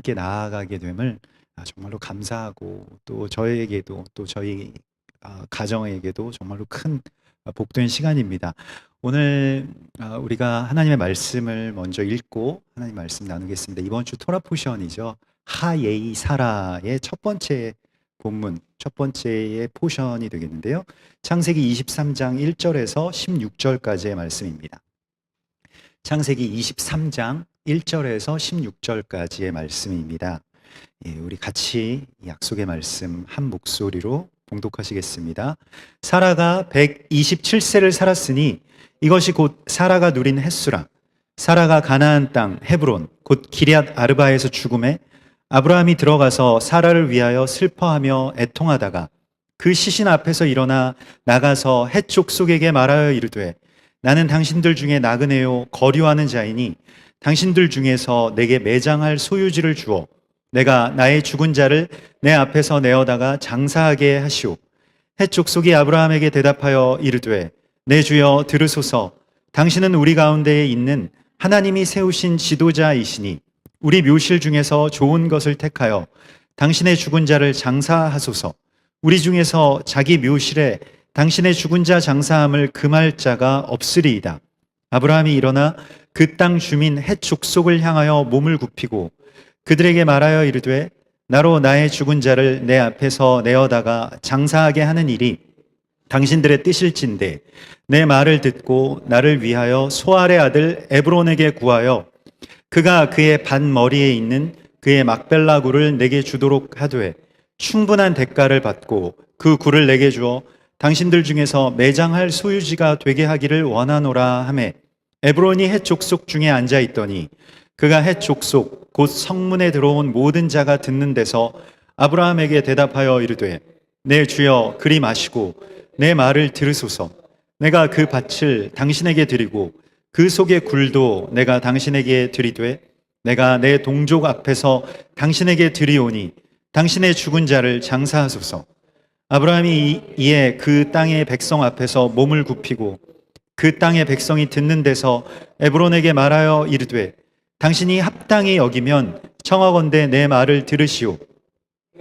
함께 나아가게 됨을 정말로 감사하고, 또 저에게도 또 저희 가정에게도 정말로 큰 복된 시간입니다. 오늘 우리가 하나님의 말씀을 먼저 읽고 하나님 말씀 나누겠습니다. 이번 주 토라 포션이죠. 하예이 사라의 첫 번째 본문, 첫 번째의 포션이 되겠는데요. 창세기 23장 1절에서 16절까지의 말씀입니다. 창세기 23장 1절에서 16절까지의 말씀입니다. 우리 같이 약속의 말씀 한 목소리로 봉독하시겠습니다. 사라가 127세를 살았으니 이것이 곧 사라가 누린 햇수라. 사라가 가나안 땅 헤브론 곧 기럇 아르바에서 죽음에 아브라함이 들어가서 사라를 위하여 슬퍼하며 애통하다가 그 시신 앞에서 일어나 나가서 헷 족속에게 말하여 이르되 나는 당신들 중에 나그네요 거류하는 자이니 당신들 중에서 내게 매장할 소유지를 주어 내가 나의 죽은 자를 내 앞에서 내어다가 장사하게 하시오. 헷 족속이 아브라함에게 대답하여 이르되 내 주여 들으소서. 당신은 우리 가운데에 있는 하나님이 세우신 지도자이시니 우리 묘실 중에서 좋은 것을 택하여 당신의 죽은 자를 장사하소서. 우리 중에서 자기 묘실에 당신의 죽은 자 장사함을 금할 자가 없으리이다. 아브라함이 일어나 그 땅 주민 헷 족속을 향하여 몸을 굽히고 그들에게 말하여 이르되 나로 나의 죽은 자를 내 앞에서 내어다가 장사하게 하는 일이 당신들의 뜻일진데 내 말을 듣고 나를 위하여 소알의 아들 에브론에게 구하여 그가 그의 반머리에 있는 그의 막벨라 굴을 내게 주도록 하되 충분한 대가를 받고 그 굴을 내게 주어 당신들 중에서 매장할 소유지가 되게 하기를 원하노라 하매 에브론이 헷 족속 중에 앉아 있더니 그가 헷 족속 곧 성문에 들어온 모든 자가 듣는 데서 아브라함에게 대답하여 이르되 내 주여 그리 마시고 내 말을 들으소서. 내가 그 밭을 당신에게 드리고 그 속의 굴도 내가 당신에게 드리되 내가 내 동족 앞에서 당신에게 드리오니 당신의 죽은 자를 장사하소서. 아브라함이 이에 그 땅의 백성 앞에서 몸을 굽히고 그 땅의 백성이 듣는 데서 에브론에게 말하여 이르되 당신이 합당히 여기면 청하건대 내 말을 들으시오.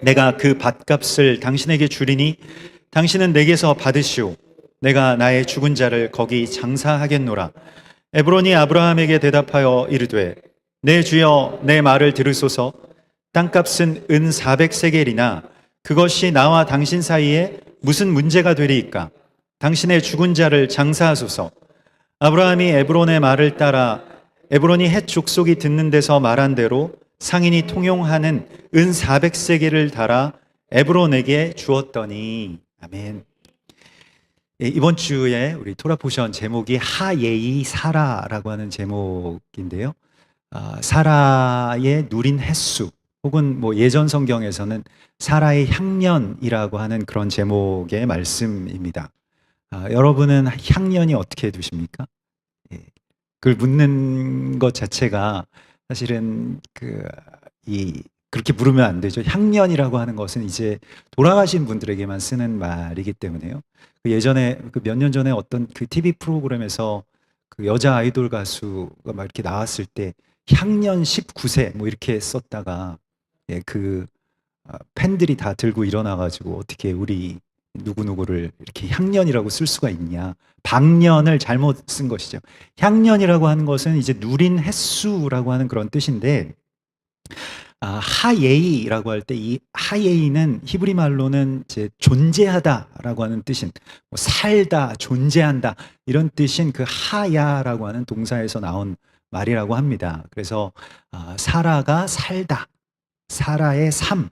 내가 그 밭값을 당신에게 주리니 당신은 내게서 받으시오. 내가 나의 죽은 자를 거기 장사하겠노라. 에브론이 아브라함에게 대답하여 이르되 내 주여 내 말을 들으소서. 땅값은 은 400세겔이나 그것이 나와 당신 사이에 무슨 문제가 되리이까. 당신의 죽은 자를 장사하소서. 아브라함이 에브론의 말을 따라 에브론이 헷 족속이 듣는 데서 말한 대로 상인이 통용하는 은 400세겔을 달아 에브론에게 주었더니. 아멘. 이번 주에 우리 토라 포션 제목이 하예이 사라라고 하는 제목인데요. 사라의 누린 햇수 혹은 뭐 예전 성경에서는 사라의 향년이라고 하는 그런 제목의 말씀입니다. 여러분은 향년이 어떻게 두십니까? 그걸 묻는 것 자체가 사실은 그렇게 물으면 안 되죠. 향년이라고 하는 것은 이제 돌아가신 분들에게만 쓰는 말이기 때문에요. 예전에 몇 년 전에 어떤 그 TV 프로그램에서 그 여자 아이돌 가수가 막 이렇게 나왔을 때 향년 19세 뭐 이렇게 썼다가 팬들이 다 들고 일어나가지고 어떻게 우리 누구누구를 이렇게 향년이라고 쓸 수가 있냐. 방년을 잘못 쓴 것이죠. 향년이라고 하는 것은 이제 누린 햇수라고 하는 그런 뜻인데, 하예이라고 할 때 이 하예이는 히브리 말로는 이제 존재하다라고 하는 뜻인, 뭐 살다, 존재한다 이런 뜻인 그 하야라고 하는 동사에서 나온 말이라고 합니다. 그래서 사라가 살다, 사라의 삶,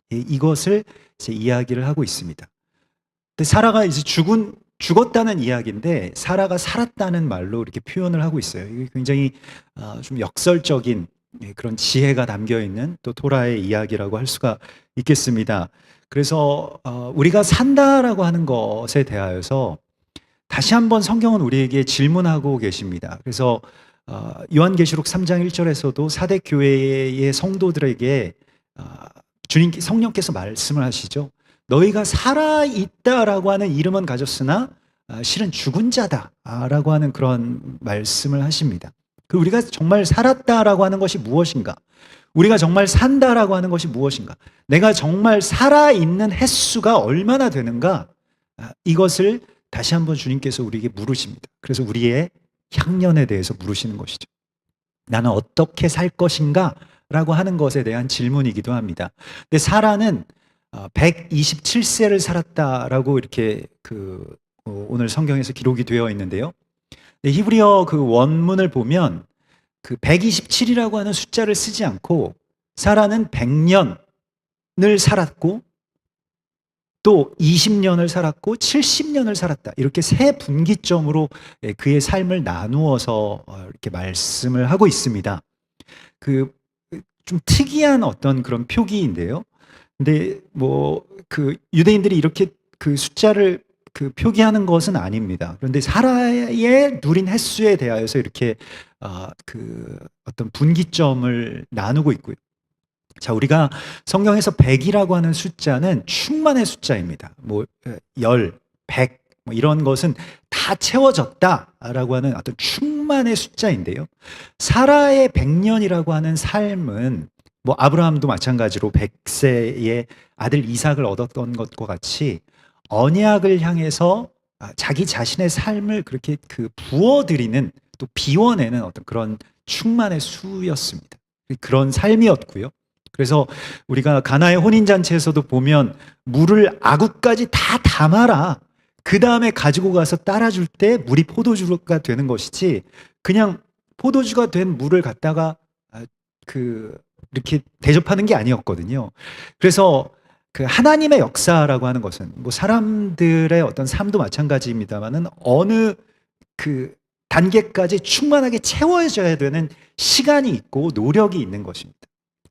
이것을 이제 이야기를 하고 있습니다. 근데 사라가 이제 죽었다는 이야기인데 사라가 살았다는 말로 이렇게 표현을 하고 있어요. 이게 굉장히 좀 역설적인 그런 지혜가 담겨 있는 또 토라의 이야기라고 할 수가 있겠습니다. 그래서 우리가 산다라고 하는 것에 대하여서 다시 한번 성경은 우리에게 질문하고 계십니다. 그래서 요한계시록 3장 1절에서도 사대 교회의 성도들에게 성령께서 말씀을 하시죠. 너희가 살아있다라고 하는 이름은 가졌으나 실은 죽은 자다라고 하는 그런 말씀을 하십니다. 우리가 정말 살았다라고 하는 것이 무엇인가? 우리가 정말 산다라고 하는 것이 무엇인가? 내가 정말 살아있는 횟수가 얼마나 되는가? 이것을 다시 한번 주님께서 우리에게 물으십니다. 그래서 우리의 향년에 대해서 물으시는 것이죠. 나는 어떻게 살 것인가? 라고 하는 것에 대한 질문이기도 합니다. 근데 사라는 127세를 살았다라고 이렇게 오늘 성경에서 기록이 되어 있는데요. 히브리어 그 원문을 보면 그 127이라고 하는 숫자를 쓰지 않고 사라는 100년을 살았고 또 20년을 살았고 70년을 살았다. 이렇게 세 분기점으로 그의 삶을 나누어서 이렇게 말씀을 하고 있습니다. 좀 특이한 어떤 그런 표기인데요. 근데 유대인들이 이렇게 그 숫자를 표기하는 것은 아닙니다. 그런데 사라의 누린 횟수에 대하여서 이렇게 어떤 분기점을 나누고 있고요. 자, 우리가 성경에서 100이라고 하는 숫자는 충만의 숫자입니다. 100, 이런 것은 다 채워졌다라고 하는 어떤 충만의 숫자인데요. 사라의 100년이라고 하는 삶은 아브라함도 마찬가지로 100세의 아들 이삭을 얻었던 것과 같이 언약을 향해서 자기 자신의 삶을 그렇게 부어드리는 또 비워내는 어떤 그런 충만의 수였습니다. 그런 삶이었고요. 그래서 우리가 가나의 혼인잔치에서도 보면 물을 아구까지 다 담아라. 그 다음에 가지고 가서 따라줄 때 물이 포도주가 되는 것이지 그냥 포도주가 된 물을 갖다가 이렇게 대접하는 게 아니었거든요. 그래서 하나님의 역사라고 하는 것은 사람들의 어떤 삶도 마찬가지입니다만은 어느 단계까지 충만하게 채워져야 되는 시간이 있고 노력이 있는 것입니다.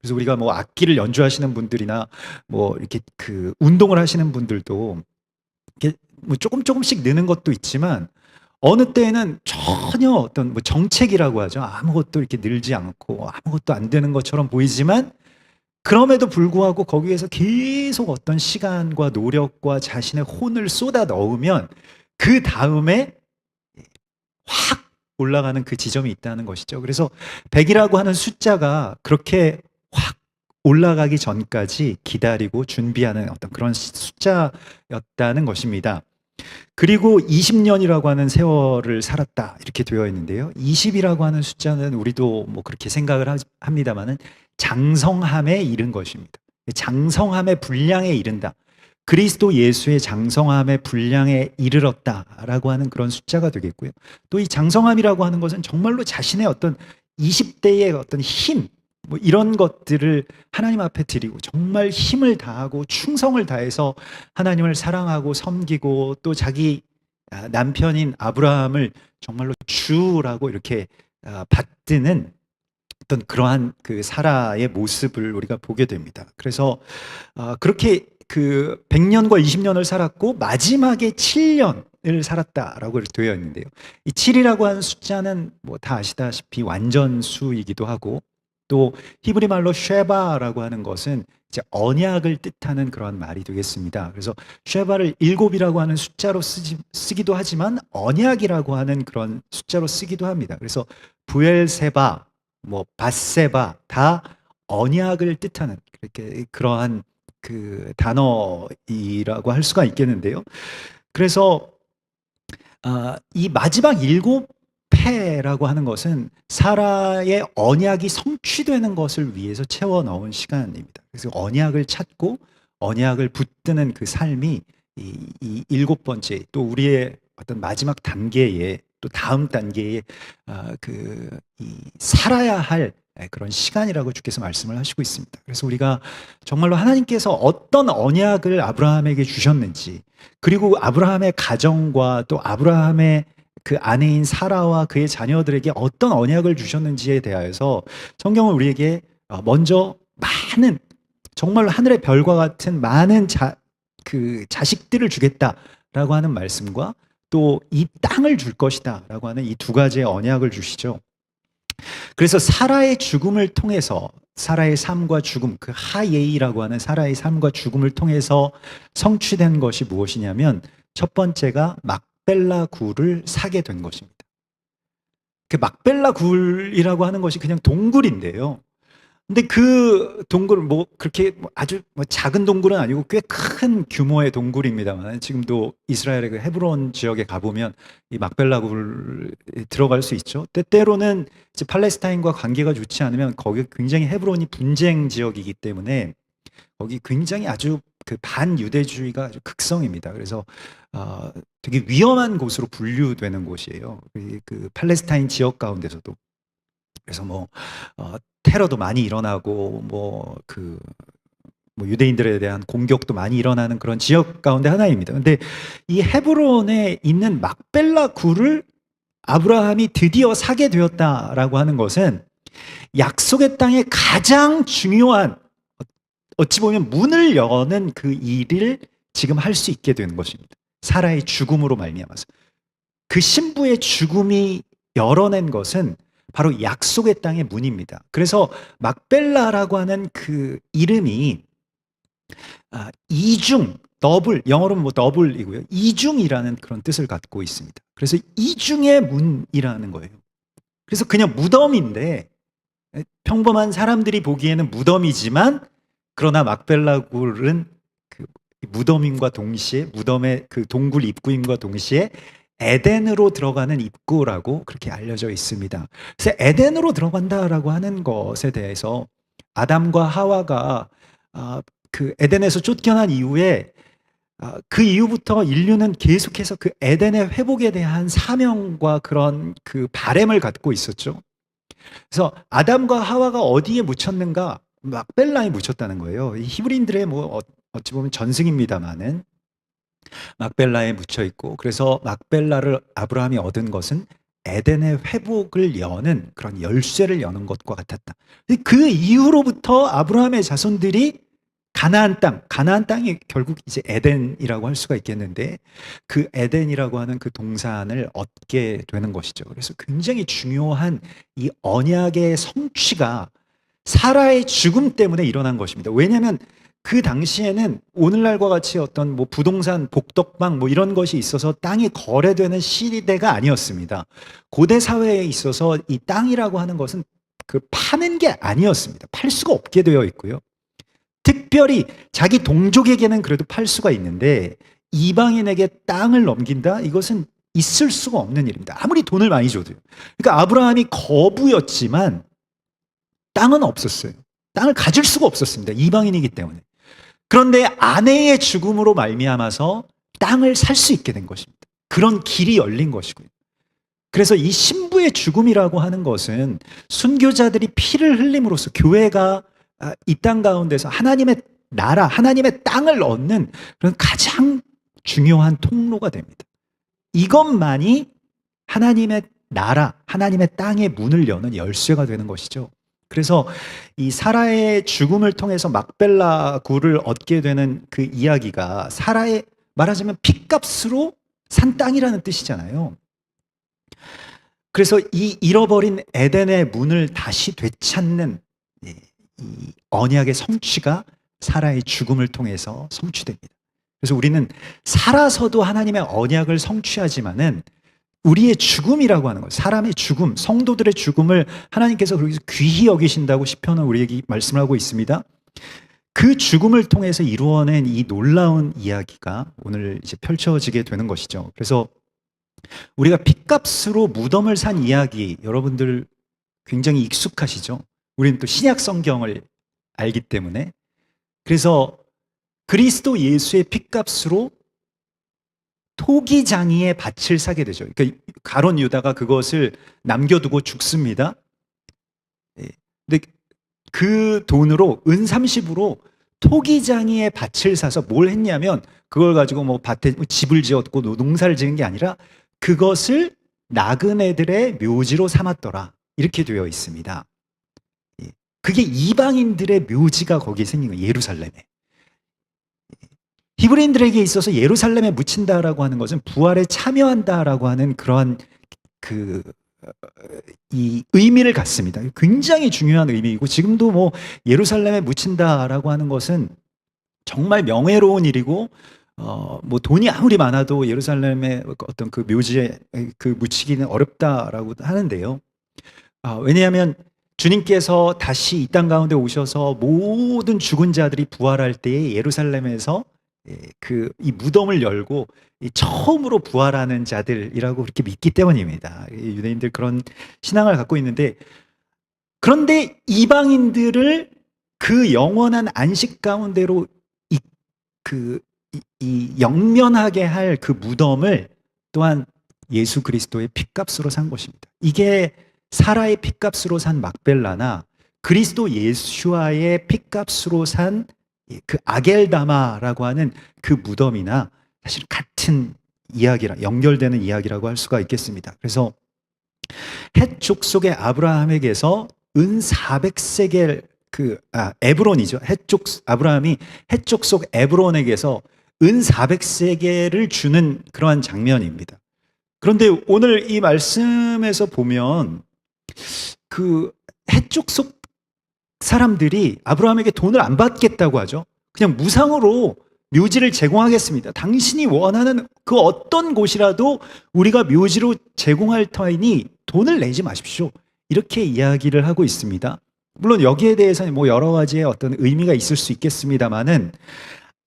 그래서 우리가 악기를 연주하시는 분들이나 이렇게 운동을 하시는 분들도 이렇게 조금씩 느는 것도 있지만 어느 때에는 전혀 어떤 정책이라고 하죠. 아무것도 이렇게 늘지 않고 아무것도 안 되는 것처럼 보이지만 그럼에도 불구하고 거기에서 계속 어떤 시간과 노력과 자신의 혼을 쏟아 넣으면 그 다음에 확 올라가는 그 지점이 있다는 것이죠. 그래서 100이라고 하는 숫자가 그렇게 확 올라가기 전까지 기다리고 준비하는 어떤 그런 숫자였다는 것입니다. 그리고 20년이라고 하는 세월을 살았다 이렇게 되어 있는데요. 20이라고 하는 숫자는 우리도 그렇게 생각을 합니다만은 장성함에 이른 것입니다. 장성함의 분량에 이른다. 그리스도 예수의 장성함의 분량에 이르렀다라고 하는 그런 숫자가 되겠고요. 또 이 장성함이라고 하는 것은 정말로 자신의 어떤 20대의 어떤 힘 이런 것들을 하나님 앞에 드리고 정말 힘을 다하고 충성을 다해서 하나님을 사랑하고 섬기고 또 자기 남편인 아브라함을 정말로 주라고 이렇게 받드는 어떤 그러한 사라의 모습을 우리가 보게 됩니다. 그래서 그렇게 100년과 20년을 살았고 마지막에 7년을 살았다라고 되어 있는데요. 이 7이라고 하는 숫자는 다 아시다시피 완전수이기도 하고 또 히브리 말로 쉐바라고 하는 것은 이제 언약을 뜻하는 그런 말이 되겠습니다. 그래서 쉐바를 7이라고 하는 숫자로 쓰기도 하지만 언약이라고 하는 그런 숫자로 쓰기도 합니다. 그래서 부엘세바, 밧세바 다 언약을 뜻하는 그러한 단어이라고 할 수가 있겠는데요. 그래서 이 마지막 7회라고 하는 것은 사라의 언약이 성취되는 것을 위해서 채워 넣은 시간입니다. 그래서 언약을 찾고 언약을 붙드는 그 삶이 이 7번째 또 우리의 어떤 마지막 단계에 또 다음 단계에 살아야 할 그런 시간이라고 주께서 말씀을 하시고 있습니다. 그래서 우리가 정말로 하나님께서 어떤 언약을 아브라함에게 주셨는지 그리고 아브라함의 가정과 또 아브라함의 그 아내인 사라와 그의 자녀들에게 어떤 언약을 주셨는지에 대하여서 성경은 우리에게 먼저 많은 정말로 하늘의 별과 같은 많은 자식들을 주겠다라고 하는 말씀과 또 이 땅을 줄 것이다라고 하는 이 두 가지의 언약을 주시죠. 그래서 사라의 죽음을 통해서 사라의 삶과 죽음, 그 하예이라고 하는 사라의 삶과 죽음을 통해서 성취된 것이 무엇이냐면 첫 번째가 막벨라 굴을 사게 된 것입니다. 그 막벨라 굴이라고 하는 것이 그냥 동굴인데요. 근데 그 동굴 뭐 그렇게 뭐 아주 뭐 작은 동굴은 아니고 꽤 큰 규모의 동굴입니다만 지금도 이스라엘의 그 헤브론 지역에 가보면 이 막벨라 굴에 들어갈 수 있죠. 때때로는 이제 팔레스타인과 관계가 좋지 않으면 거기 굉장히 헤브론이 분쟁 지역이기 때문에 거기 굉장히 아주 그 반유대주의가 아주 극성입니다. 그래서 되게 위험한 곳으로 분류되는 곳이에요. 그 팔레스타인 지역 가운데서도. 그래서 뭐 테러도 많이 일어나고 뭐 유대인들에 대한 공격도 많이 일어나는 그런 지역 가운데 하나입니다. 근데 이 헤브론에 있는 막벨라 굴을 아브라함이 드디어 사게 되었다라고 하는 것은 약속의 땅의 가장 중요한 어찌 보면 문을 여는 그 일을 지금 할 수 있게 되는 것입니다. 사라의 죽음으로 말미암아서 그 신부의 죽음이 열어낸 것은 바로 약속의 땅의 문입니다. 그래서 막벨라라고 하는 그 이름이 이중, 더블, 영어로는 뭐 더블이고요. 이중이라는 그런 뜻을 갖고 있습니다. 그래서 이중의 문이라는 거예요. 그래서 그냥 무덤인데 평범한 사람들이 보기에는 무덤이지만 그러나 막벨라 굴은 그 무덤임과 동시에 무덤의 그 동굴 입구임과 동시에 에덴으로 들어가는 입구라고 그렇게 알려져 있습니다. 그래서 에덴으로 들어간다라고 하는 것에 대해서 아담과 하와가 그 에덴에서 쫓겨난 이후에 그 이후부터 인류는 계속해서 그 에덴의 회복에 대한 사명과 그런 그 바램을 갖고 있었죠. 그래서 아담과 하와가 어디에 묻혔는가? 막벨라에 묻혔다는 거예요. 이 히브리인들의 뭐 어찌 보면 전승입니다마는 막벨라에 묻혀 있고, 그래서 막벨라를 아브라함이 얻은 것은 에덴의 회복을 여는 그런 열쇠를 여는 것과 같았다. 그 이후로부터 아브라함의 자손들이 가나안 땅이 결국 이제 에덴이라고 할 수가 있겠는데 그 에덴이라고 하는 그 동산을 얻게 되는 것이죠. 그래서 굉장히 중요한 이 언약의 성취가 사라의 죽음 때문에 일어난 것입니다. 왜냐하면 그 당시에는 오늘날과 같이 어떤 뭐 부동산, 복덕방 뭐 이런 것이 있어서 땅이 거래되는 시대가 아니었습니다. 고대 사회에 있어서 이 땅이라고 하는 것은 그 파는 게 아니었습니다. 팔 수가 없게 되어 있고요. 특별히 자기 동족에게는 그래도 팔 수가 있는데 이방인에게 땅을 넘긴다? 이것은 있을 수가 없는 일입니다. 아무리 돈을 많이 줘도요. 그러니까 아브라함이 거부였지만 땅은 없었어요. 땅을 가질 수가 없었습니다. 이방인이기 때문에. 그런데 아내의 죽음으로 말미암아서 땅을 살 수 있게 된 것입니다. 그런 길이 열린 것이고요. 그래서 이 신부의 죽음이라고 하는 것은 순교자들이 피를 흘림으로써 교회가 이 땅 가운데서 하나님의 나라, 하나님의 땅을 얻는 그런 가장 중요한 통로가 됩니다. 이것만이 하나님의 나라, 하나님의 땅의 문을 여는 열쇠가 되는 것이죠. 그래서 이 사라의 죽음을 통해서 막벨라 굴을 얻게 되는 그 이야기가 사라의 말하자면 핏값으로 산 땅이라는 뜻이잖아요. 그래서 이 잃어버린 에덴의 문을 다시 되찾는 이 언약의 성취가 사라의 죽음을 통해서 성취됩니다. 그래서 우리는 살아서도 하나님의 언약을 성취하지만은 우리의 죽음이라고 하는 것, 사람의 죽음, 성도들의 죽음을 하나님께서 그렇게 귀히 여기신다고 시편은 우리에게 말씀을 하고 있습니다. 그 죽음을 통해서 이루어낸 이 놀라운 이야기가 오늘 이제 펼쳐지게 되는 것이죠. 그래서 우리가 핏값으로 무덤을 산 이야기, 여러분들 굉장히 익숙하시죠? 우리는 또 신약 성경을 알기 때문에. 그래서 그리스도 예수의 핏값으로 토기장이의 밭을 사게 되죠. 그러니까 가론 유다가 그것을 남겨두고 죽습니다. 근데 그 돈으로 은 30으로 토기장이의 밭을 사서 뭘 했냐면 그걸 가지고 뭐 밭에 집을 지었고 농사를 지은 게 아니라 그것을 나그네들의 묘지로 삼았더라. 이렇게 되어 있습니다. 그게 이방인들의 묘지가 거기에 생긴 거예요. 예루살렘에. 히브리인들에게 있어서 예루살렘에 묻힌다라고 하는 것은 부활에 참여한다라고 하는 그러한 이 의미를 갖습니다. 굉장히 중요한 의미이고 지금도 뭐 예루살렘에 묻힌다라고 하는 것은 정말 명예로운 일이고 뭐 돈이 아무리 많아도 예루살렘의 어떤 그 묘지에 그 묻히기는 어렵다라고 하는데요. 왜냐하면 주님께서 다시 이 땅 가운데 오셔서 모든 죽은 자들이 부활할 때에 예루살렘에서 이 무덤을 열고 처음으로 부활하는 자들이라고 그렇게 믿기 때문입니다. 유대인들 그런 신앙을 갖고 있는데, 그런데 이방인들을 그 영원한 안식 가운데로 영면하게 할 그 무덤을 또한 예수 그리스도의 핏값으로 산 것입니다. 이게 사라의 핏값으로 산 막벨라나 그리스도 예수와의 핏값으로 산 그 아겔다마라고 하는 그 무덤이나 사실 같은 이야기라, 연결되는 이야기라고 할 수가 있겠습니다. 그래서 헷 족속의 아브라함에게서 은 400세겔 에브론이죠. 아브라함이 헷 족속 에브론에게서 은 400세겔을 주는 그러한 장면입니다. 그런데 오늘 이 말씀에서 보면 그 헷 족속 사람들이 아브라함에게 돈을 안 받겠다고 하죠. 그냥 무상으로 묘지를 제공하겠습니다. 당신이 원하는 그 어떤 곳이라도 우리가 묘지로 제공할 터이니 돈을 내지 마십시오. 이렇게 이야기를 하고 있습니다. 물론 여기에 대해서는 뭐 여러 가지의 어떤 의미가 있을 수 있겠습니다만은,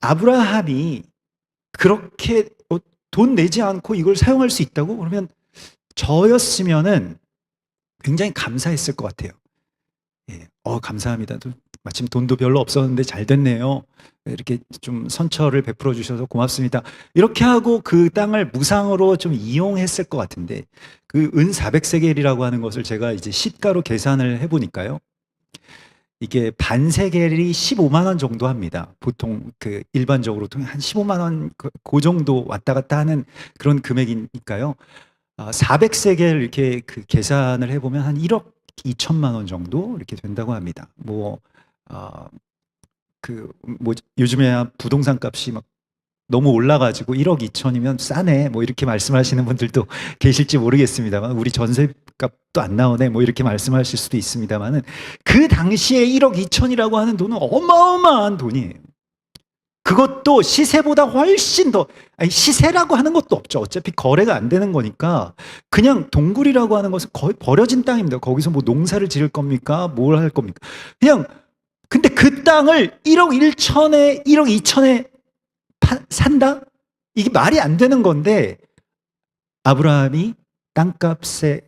아브라함이 그렇게 돈 내지 않고 이걸 사용할 수 있다고? 그러면 저였으면은 굉장히 감사했을 것 같아요. 감사합니다. 마침 돈도 별로 없었는데 잘 됐네요. 이렇게 좀 선처를 베풀어 주셔서 고맙습니다. 이렇게 하고 그 땅을 무상으로 좀 이용했을 것 같은데, 그 은 400세겔이라고 하는 것을 제가 이제 시가로 계산을 해보니까요. 이게 반세겔이 15만 원 정도 합니다. 보통 일반적으로 한 15만 원 그 정도 왔다 갔다 하는 그런 금액이니까요. 400세겔 이렇게 계산을 해보면 한 1억 2천만 원 정도 이렇게 된다고 합니다. 요즘에 부동산 값이 막 너무 올라가지고 1억 2천이면 싸네, 뭐 이렇게 말씀하시는 분들도 계실지 모르겠습니다만, 우리 전세값도 안 나오네, 뭐 이렇게 말씀하실 수도 있습니다만은, 그 당시에 1억 2천이라고 하는 돈은 어마어마한 돈이에요. 그것도 시세보다 훨씬 더, 시세라고 하는 것도 없죠. 어차피 거래가 안 되는 거니까 그냥 동굴이라고 하는 것은 거의 버려진 땅입니다. 거기서 뭐 농사를 지을 겁니까? 뭘 할 겁니까? 근데 그 땅을 1억 1천에 1억 2천에 산다? 이게 말이 안 되는 건데, 아브라함이 땅값에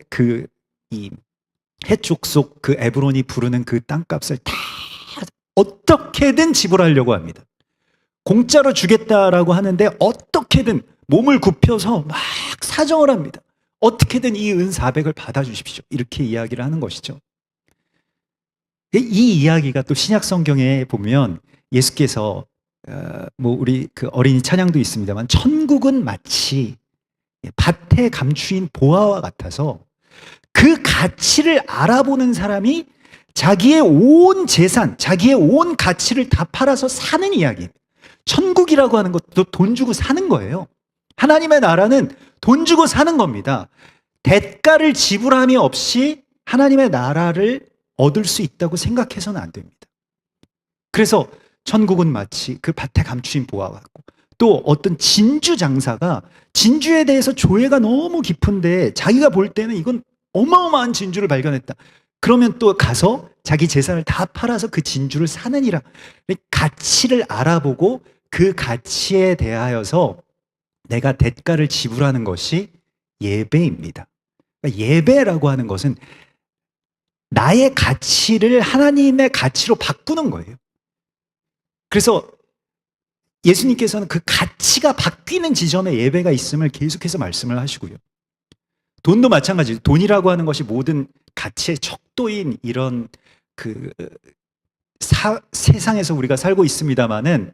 헷 족속 에브론이 부르는 그 땅값을 다 어떻게든 지불하려고 합니다. 공짜로 주겠다라고 하는데 어떻게든 몸을 굽혀서 막 사정을 합니다. 어떻게든 이 은 400을 받아주십시오. 이렇게 이야기를 하는 것이죠. 이 이야기가 또 신약 성경에 보면 예수께서 우리 어린이 찬양도 있습니다만, 천국은 마치 밭에 감추인 보화와 같아서 그 가치를 알아보는 사람이 자기의 온 재산, 자기의 온 가치를 다 팔아서 사는 이야기입니다. 천국이라고 하는 것도 돈 주고 사는 거예요. 하나님의 나라는 돈 주고 사는 겁니다. 대가를 지불함이 없이 하나님의 나라를 얻을 수 있다고 생각해서는 안 됩니다. 그래서 천국은 마치 그 밭에 감추인 보화와 같고, 또 어떤 진주 장사가 진주에 대해서 조예가 너무 깊은데 자기가 볼 때는 이건 어마어마한 진주를 발견했다. 그러면 또 가서 자기 재산을 다 팔아서 그 진주를 사느니라. 가치를 알아보고 그 가치에 대하여서 내가 대가를 지불하는 것이 예배입니다. 예배라고 하는 것은 나의 가치를 하나님의 가치로 바꾸는 거예요. 그래서 예수님께서는 그 가치가 바뀌는 지점에 예배가 있음을 계속해서 말씀을 하시고요. 돈도 마찬가지예요. 돈이라고 하는 것이 모든 가치의 척도인 이런 세상에서 우리가 살고 있습니다만은,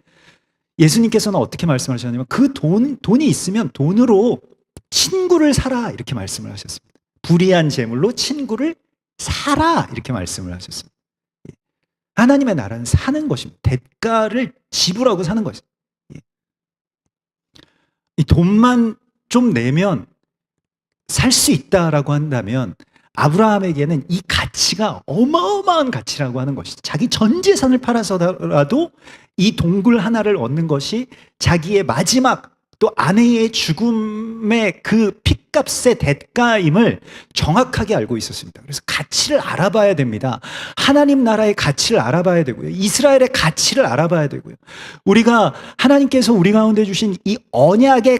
예수님께서는 어떻게 말씀하셨냐면 그 돈이 있으면 돈으로 친구를 사라, 이렇게 말씀을 하셨습니다. 불의한 재물로 친구를 사라, 이렇게 말씀을 하셨습니다. 하나님의 나라는 사는 것입니다. 대가를 지불하고 사는 것입니다. 이 돈만 좀 내면 살 수 있다라고 한다면, 아브라함에게는 이 가치가 어마어마한 가치라고 하는 것이죠. 자기 전 재산을 팔아서라도 이 동굴 하나를 얻는 것이 자기의 마지막 또 아내의 죽음의 그 핏값의 대가임을 정확하게 알고 있었습니다. 그래서 가치를 알아봐야 됩니다. 하나님 나라의 가치를 알아봐야 되고요. 이스라엘의 가치를 알아봐야 되고요. 우리가 하나님께서 우리 가운데 주신 이 언약의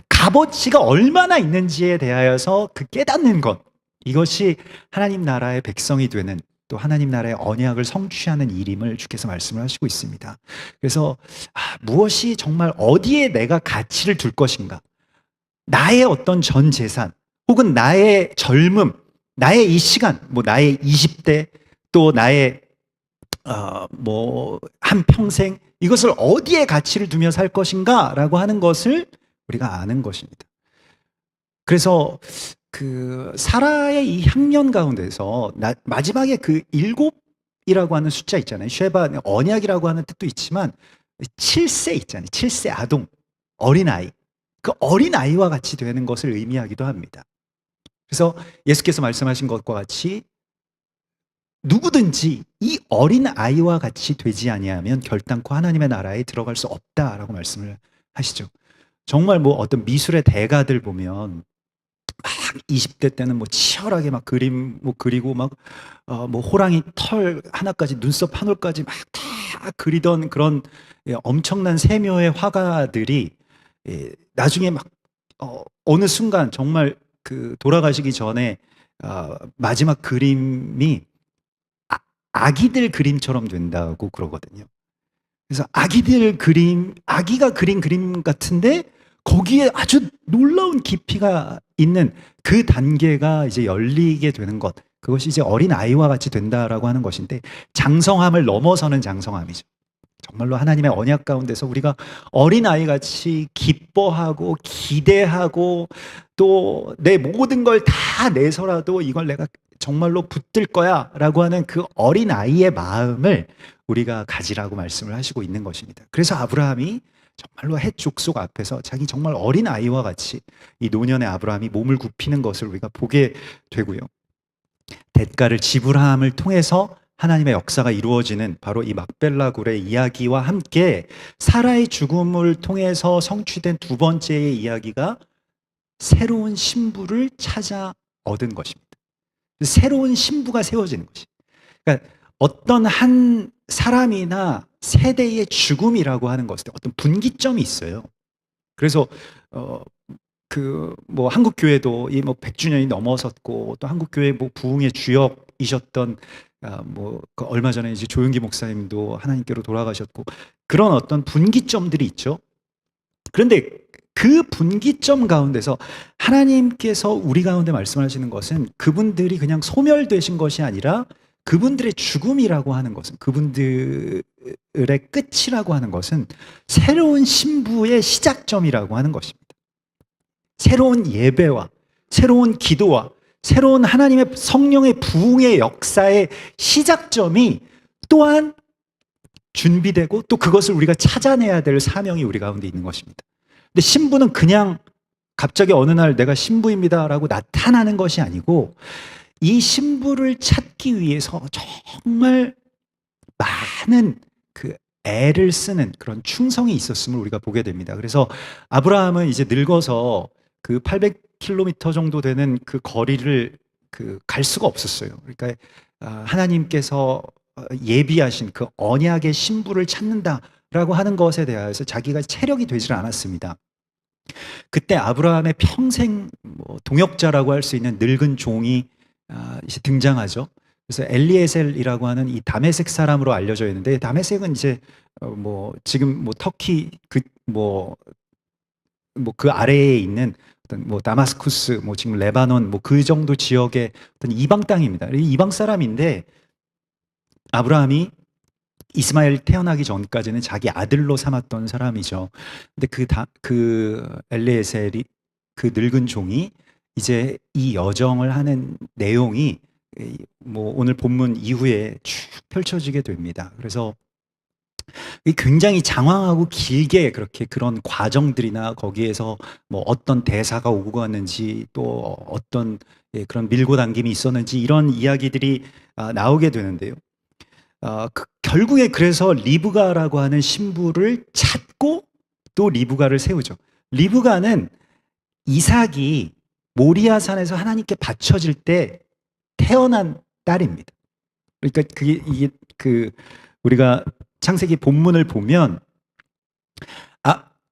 값어치가 얼마나 있는지에 대하여서 그 깨닫는 것, 이것이 하나님 나라의 백성이 되는, 또 하나님 나라의 언약을 성취하는 일임을 주께서 말씀을 하시고 있습니다. 그래서 무엇이 정말 어디에 내가 가치를 둘 것인가, 나의 어떤 전 재산 혹은 나의 젊음, 나의 이 시간, 뭐 나의 20대, 또 나의 한평생, 이것을 어디에 가치를 두며 살 것인가 라고 하는 것을 우리가 아는 것입니다. 그래서 그 사라의 이 향년 가운데서 마지막에 그 7이라고 하는 숫자 있잖아요. 쉐바, 언약이라고 하는 뜻도 있지만 7세 있잖아요. 7세 아동, 어린아이. 그 어린아이와 같이 되는 것을 의미하기도 합니다. 그래서 예수께서 말씀하신 것과 같이 누구든지 이 어린아이와 같이 되지 아니하면 결단코 하나님의 나라에 들어갈 수 없다라고 말씀을 하시죠. 정말 뭐 어떤 미술의 대가들 보면 막 20대 때는 뭐 치열하게 막 그림 뭐 그리고 막 뭐 호랑이 털 하나까지 눈썹 한 올까지 막 다 그리던 그런 엄청난 세묘의 화가들이 나중에 막 어느 순간 정말 그 돌아가시기 전에 마지막 그림이 아기들 그림처럼 된다고 그러거든요. 그래서 아기가 그린 그림 같은데 거기에 아주 놀라운 깊이가 있는 그 단계가 이제 열리게 되는 것, 그것이 이제 어린아이와 같이 된다라고 하는 것인데, 장성함을 넘어서는 장성함이죠. 정말로 하나님의 언약 가운데서 우리가 어린아이같이 기뻐하고 기대하고 또 내 모든 걸 다 내서라도 이걸 내가 정말로 붙들 거야 라고 하는 그 어린아이의 마음을 우리가 가지라고 말씀을 하시고 있는 것입니다. 그래서 아브라함이 정말로 헷 족속 앞에서 자기 정말 어린아이와 같이 이 노년의 아브라함이 몸을 굽히는 것을 우리가 보게 되고요. 대가를 지불함을 통해서 하나님의 역사가 이루어지는 바로 이 막벨라 굴의 이야기와 함께 사라의 죽음을 통해서 성취된 두 번째의 이야기가 새로운 신부를 찾아 얻은 것입니다. 새로운 신부가 세워지는 것이. 그러니까 어떤 한 사람이나 세대의 죽음이라고 하는 것은 어떤 분기점이 있어요. 그래서 그 뭐 한국 교회도 이 뭐 100주년이 넘어섰고, 또 한국 교회 뭐 부흥의 주역이셨던 그 얼마 전에 이제 조윤기 목사님도 하나님께로 돌아가셨고, 그런 어떤 분기점들이 있죠. 그런데 그 분기점 가운데서 하나님께서 우리 가운데 말씀하시는 것은 그분들이 그냥 소멸되신 것이 아니라 그분들의 죽음이라고 하는 것은, 그분들의 끝이라고 하는 것은 새로운 신부의 시작점이라고 하는 것입니다. 새로운 예배와 새로운 기도와 새로운 하나님의 성령의 부흥의 역사의 시작점이 또한 준비되고, 또 그것을 우리가 찾아내야 될 사명이 우리 가운데 있는 것입니다. 근데 신부는 그냥 갑자기 어느 날 내가 신부입니다라고 나타나는 것이 아니고, 이 신부를 찾기 위해서 정말 많은 그 애를 쓰는 그런 충성이 있었음을 우리가 보게 됩니다. 그래서 아브라함은 이제 늙어서 그 800km 정도 되는 그 거리를 갈 수가 없었어요. 그러니까 하나님께서 예비하신 그 언약의 신부를 찾는다라고 하는 것에 대해서 자기가 체력이 되질 않았습니다. 그때 아브라함의 평생 동역자라고 할 수 있는 늙은 종이 이제 등장하죠. 그래서 엘리에셀이라고 하는 이 다메섹 사람으로 알려져 있는데, 다메섹은 이제 지금 터키 그 아래에 있는 어떤 다마스쿠스, 지금 레바논 그 정도 지역의 어떤 이방 땅입니다. 이방 사람인데, 아브라함이 이스마엘 태어나기 전까지는 자기 아들로 삼았던 사람이죠. 근데 그 엘리에셀이, 그 늙은 종이 이제 이 여정을 하는 내용이 오늘 본문 이후에 쭉 펼쳐지게 됩니다. 그래서 굉장히 장황하고 길게 그렇게 그런 과정들이나 거기에서 어떤 대사가 오고 갔는지, 또 어떤 그런 밀고 당김이 있었는지, 이런 이야기들이 나오게 되는데요. 결국에 그래서 리브가라고 하는 신부를 찾고 또 리브가를 세우죠. 리브가는 이삭이 모리아산에서 하나님께 바쳐질 때 태어난 딸입니다. 그러니까 이게 우리가 창세기 본문을 보면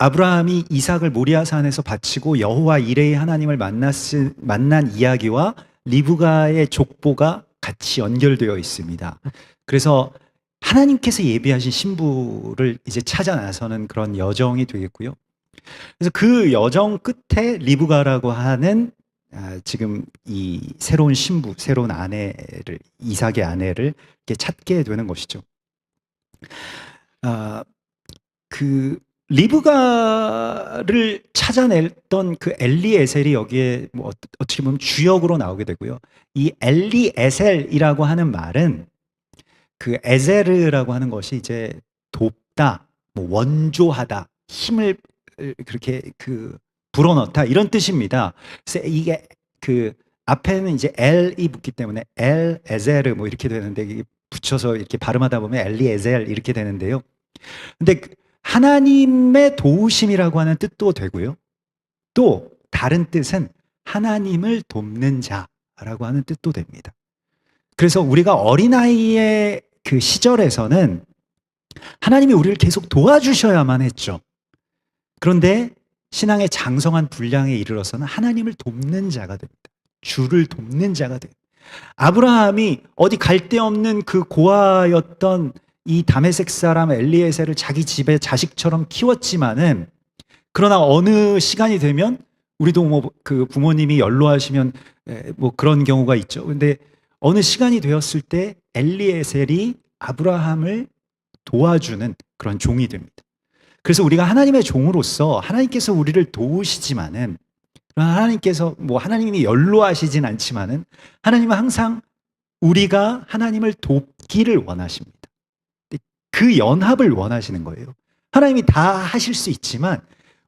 아브라함이 이삭을 모리아산에서 바치고 여호와 이레의 하나님을 만난 이야기와 리브가의 족보가 같이 연결되어 있습니다. 그래서 하나님께서 예비하신 신부를 이제 찾아 나서는 그런 여정이 되겠고요. 그래서 그 여정 끝에 리브가라고 하는 지금 이 새로운 신부, 새로운 아내를, 이삭의 아내를 이렇게 찾게 되는 것이죠. 그 리브가를 찾아냈던 그 엘리에셀이 여기에 뭐 어떻게 보면 주역으로 나오게 되고요. 이 엘리에셀이라고 하는 말은 그 에제르라고 하는 것이 이제 돕다, 뭐 원조하다, 힘을 그렇게 불어넣다 이런 뜻입니다. 그래서 이게 그 앞에는 이제 엘이 붙기 때문에 엘 에제르 뭐 이렇게 되는데 이게 붙여서 이렇게 발음하다 보면 엘리에셀 이렇게 되는데요. 근데 하나님의 도우심이라고 하는 뜻도 되고요. 또 다른 뜻은 하나님을 돕는 자라고 하는 뜻도 됩니다. 그래서 우리가 어린아이의 그 시절에서는 하나님이 우리를 계속 도와주셔야만 했죠. 그런데 신앙의 장성한 분량에 이르러서는 하나님을 돕는 자가 됩니다. 주를 돕는 자가 돼요. 아브라함이 어디 갈 데 없는 그 고아였던 이 다메섹 사람 엘리에셀을 자기 집에 자식처럼 키웠지만은 그러나 어느 시간이 되면 우리도 뭐 그 부모님이 연로하시면 뭐 그런 경우가 있죠. 근데 어느 시간이 되었을 때 엘리에셀이 아브라함을 도와주는 그런 종이 됩니다. 그래서 우리가 하나님의 종으로서 하나님께서 우리를 도우시지만은 하나님께서 뭐 하나님이 연로하시진 않지만은 하나님은 항상 우리가 하나님을 돕기를 원하십니다. 그 연합을 원하시는 거예요. 하나님이 다 하실 수 있지만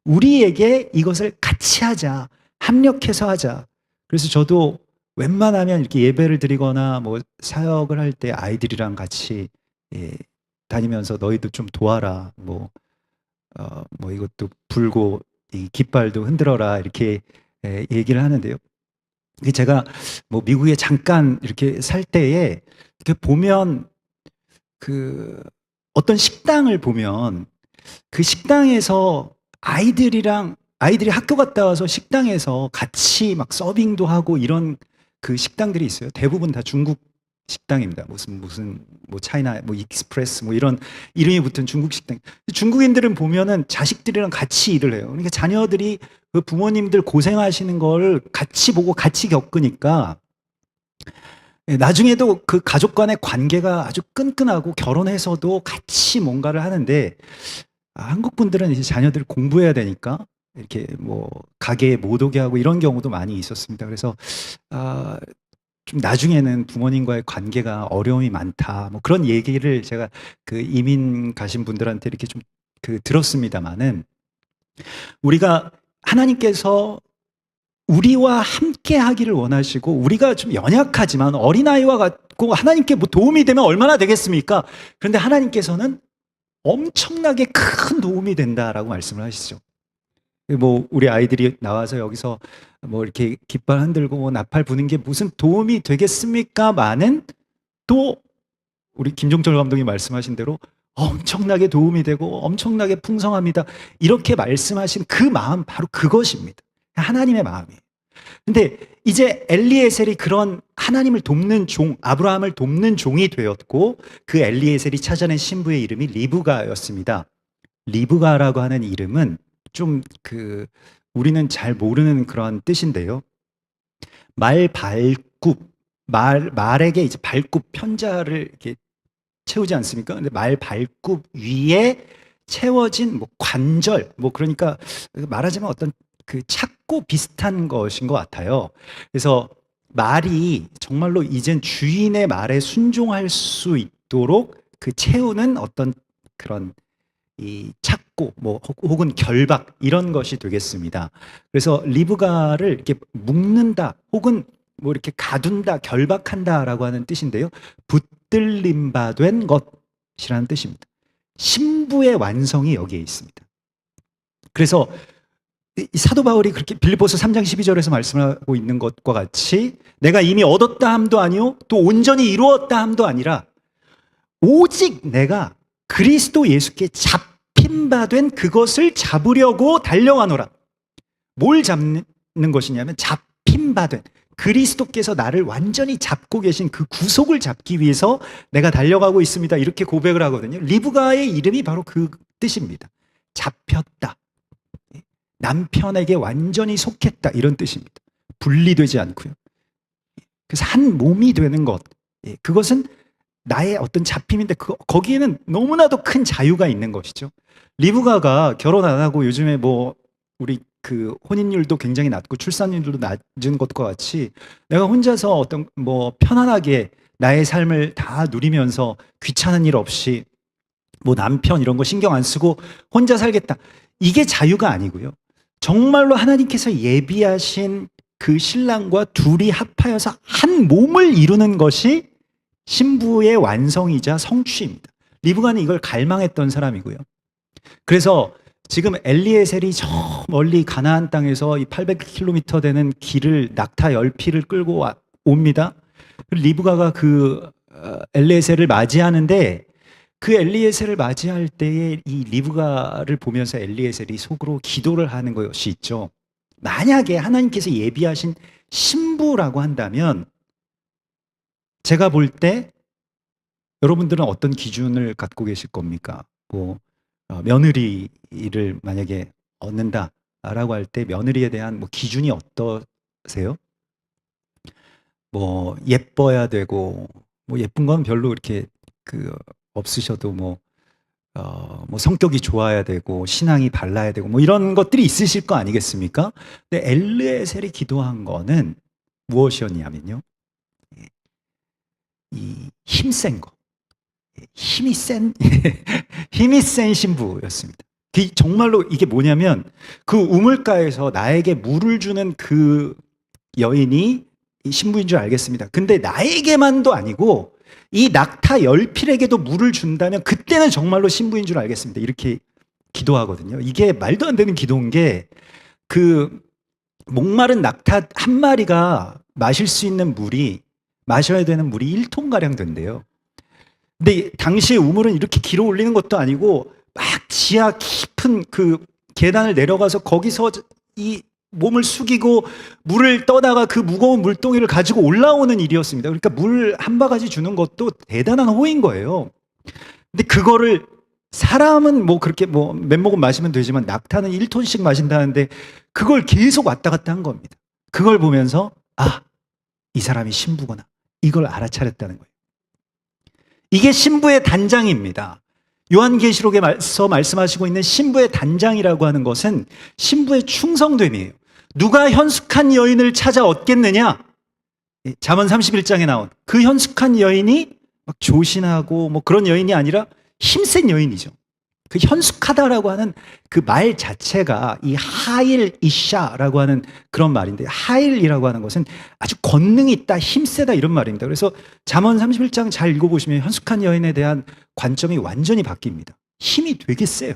우리에게 이것을 같이 하자, 합력해서 하자. 그래서 저도 웬만하면 이렇게 예배를 드리거나 뭐 사역을 할 때 아이들이랑 같이 다니면서 너희도 좀 도와라. 뭐 이것도 불고 이 깃발도 흔들어라 이렇게 얘기를 하는데요. 제가 뭐 미국에 잠깐 이렇게 살 때에 이렇게 보면 어떤 식당을 보면 그 식당에서 아이들이 학교 갔다 와서 식당에서 같이 막 서빙도 하고 이런 그 식당들이 있어요. 대부분 다 중국 식당입니다. 무슨 뭐 차이나 뭐 익스프레스 뭐 이런 이름이 붙은 중국 식당. 중국인들은 보면은 자식들이랑 같이 일을 해요. 그러니까 자녀들이 그 부모님들 고생하시는 걸 같이 보고 같이 겪으니까 나중에도 그 가족 간의 관계가 아주 끈끈하고 결혼해서도 같이 뭔가를 하는데 한국 분들은 이제 자녀들 공부해야 되니까 이렇게 뭐 가게에 못 오게 하고 이런 경우도 많이 있었습니다. 그래서 좀 나중에는 부모님과의 관계가 어려움이 많다. 뭐 그런 얘기를 제가 그 이민 가신 분들한테 이렇게 좀 들었습니다만은 우리가 하나님께서 우리와 함께 하기를 원하시고 우리가 좀 연약하지만 어린아이와 같고 하나님께 뭐 도움이 되면 얼마나 되겠습니까? 그런데 하나님께서는 엄청나게 큰 도움이 된다라고 말씀을 하시죠. 뭐 우리 아이들이 나와서 여기서 뭐 이렇게 깃발 흔들고 뭐 나팔 부는 게 무슨 도움이 되겠습니까만은 또 우리 김종철 감독이 말씀하신 대로 엄청나게 도움이 되고 엄청나게 풍성합니다. 이렇게 말씀하신 그 마음 바로 그것입니다. 하나님의 마음이에요. 근데 이제 엘리에셀이 그런 하나님을 돕는 종, 아브라함을 돕는 종이 되었고 그 엘리에셀이 찾아낸 신부의 이름이 리브가였습니다. 리브가라고 하는 이름은 좀 우리는 잘 모르는 그런 뜻인데요. 말에게 이제 발굽 편자를 이렇게 채우지 않습니까? 근데 말 발굽 위에 채워진 뭐 관절, 뭐 그러니까 말하자면 어떤 찾고 비슷한 것인 것 같아요. 그래서 말이 정말로 이젠 주인의 말에 순종할 수 있도록 채우는 어떤 그런 이 찾고 뭐 혹은 결박 이런 것이 되겠습니다. 그래서 리브가를 이렇게 묶는다 혹은 뭐 이렇게 가둔다, 결박한다라고 하는 뜻인데요. 붙들림 바 된 것이라는 뜻입니다. 신부의 완성이 여기에 있습니다. 그래서 이 사도 바울이 그렇게 빌립보서 3장 12절에서 말씀하고 있는 것과 같이 내가 이미 얻었다 함도 아니요 또 온전히 이루었다 함도 아니라 오직 내가 그리스도 예수께 잡힌 바 된 그것을 잡으려고 달려가노라. 뭘 잡는 것이냐면 잡힌 바 된 그리스도께서 나를 완전히 잡고 계신 그 구속을 잡기 위해서 내가 달려가고 있습니다. 이렇게 고백을 하거든요. 리브가의 이름이 바로 그 뜻입니다. 잡혔다. 남편에게 완전히 속했다. 이런 뜻입니다. 분리되지 않고요. 그래서 한 몸이 되는 것. 그것은 나의 어떤 잡힘인데 거기에는 너무나도 큰 자유가 있는 것이죠. 리브가가 결혼 안 하고 요즘에 뭐 우리 그 혼인율도 굉장히 낮고 출산율도 낮은 것과 같이 내가 혼자서 어떤 뭐 편안하게 나의 삶을 다 누리면서 귀찮은 일 없이 뭐 남편 이런 거 신경 안 쓰고 혼자 살겠다. 이게 자유가 아니고요. 정말로 하나님께서 예비하신 그 신랑과 둘이 합하여서 한 몸을 이루는 것이 신부의 완성이자 성취입니다. 리브가는 이걸 갈망했던 사람이고요. 그래서 지금 엘리에셀이 저 멀리 가나안 땅에서 이 800km 되는 길을 낙타 10匹를 끌고 옵니다. 리브가가 그 엘리에셀을 맞이하는데 그 엘리에셀을 맞이할 때에 이 리브가를 보면서 엘리에셀이 속으로 기도를 하는 것이 있죠. 만약에 하나님께서 예비하신 신부라고 한다면 제가 볼 때 여러분들은 어떤 기준을 갖고 계실 겁니까? 뭐 며느리를 만약에 얻는다라고 할 때 며느리에 대한 뭐 기준이 어떠세요? 뭐 예뻐야 되고 뭐 예쁜 건 별로 이렇게 그 없으셔도 뭐 성격이 좋아야 되고 신앙이 발라야 되고 뭐 이런 것들이 있으실 거 아니겠습니까? 근데 엘르에셀이 기도한 거는 무엇이었냐면요. 이 힘센 거. 힘이 센 신부였습니다. 정말로 이게 뭐냐면 그 우물가에서 나에게 물을 주는 그 여인이 신부인 줄 알겠습니다. 근데 나에게만도 아니고 이 낙타 10필에게도 물을 준다면 그때는 정말로 신부인 줄 알겠습니다. 이렇게 기도하거든요. 이게 말도 안 되는 기도인 게 그 목마른 낙타 한 마리가 마실 수 있는 물이 마셔야 되는 물이 1톤가량 된대요. 근데 당시에 우물은 이렇게 길어 올리는 것도 아니고 막 지하 깊은 그 계단을 내려가서 거기서 이 몸을 숙이고 물을 떠다가 그 무거운 물동이를 가지고 올라오는 일이었습니다. 그러니까 물 한 바가지 주는 것도 대단한 호인 거예요. 근데 그거를 사람은 뭐 그렇게 뭐 몇 모금 마시면 되지만 낙타는 1톤씩 마신다는데 그걸 계속 왔다 갔다 한 겁니다. 그걸 보면서 이 사람이 신부구나. 이걸 알아차렸다는 거예요. 이게 신부의 단장입니다. 요한계시록에서 말씀하시고 있는 신부의 단장이라고 하는 것은 신부의 충성됨이에요. 누가 현숙한 여인을 찾아 얻겠느냐? 잠언 31장에 나온 그 현숙한 여인이 막 조신하고 뭐 그런 여인이 아니라 힘센 여인이죠. 그 현숙하다라고 하는 그 말 자체가 이 하일 이샤라고 하는 그런 말인데 하일이라고 하는 것은 아주 권능이 있다, 힘세다 이런 말입니다. 그래서 잠언 31장 잘 읽어보시면 현숙한 여인에 대한 관점이 완전히 바뀝니다. 힘이 되게 세요.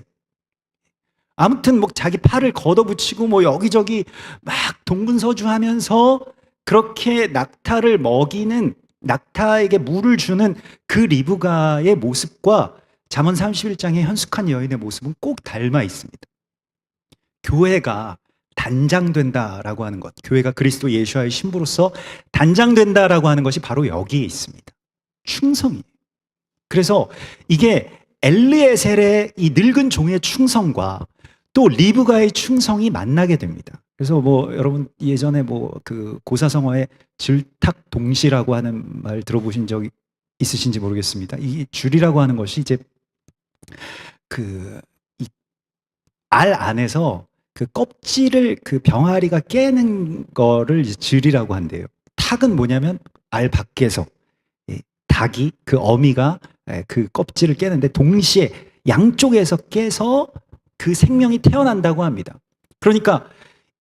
아무튼 뭐 자기 팔을 걷어붙이고 뭐 여기저기 막 동분서주하면서 그렇게 낙타를 먹이는 낙타에게 물을 주는 그 리브가의 모습과 잠언 31장의 현숙한 여인의 모습은 꼭 닮아 있습니다. 교회가 단장된다라고 하는 것, 교회가 그리스도 예수와의 신부로서 단장된다라고 하는 것이 바로 여기에 있습니다. 충성이에요. 그래서 이게 엘리에셀의 이 늙은 종의 충성과 또 리브가의 충성이 만나게 됩니다. 그래서 뭐 여러분 예전에 뭐 그 고사성어의 질탁동시라고 하는 말 들어보신 적 있으신지 모르겠습니다. 이 줄이라고 하는 것이 이제 그 알 안에서 그 껍질을 그 병아리가 깨는 거를 이제 줄이라고 한대요. 탁은 뭐냐면 알 밖에서 닭이 그 어미가 그 껍질을 깨는데 동시에 양쪽에서 깨서 그 생명이 태어난다고 합니다. 그러니까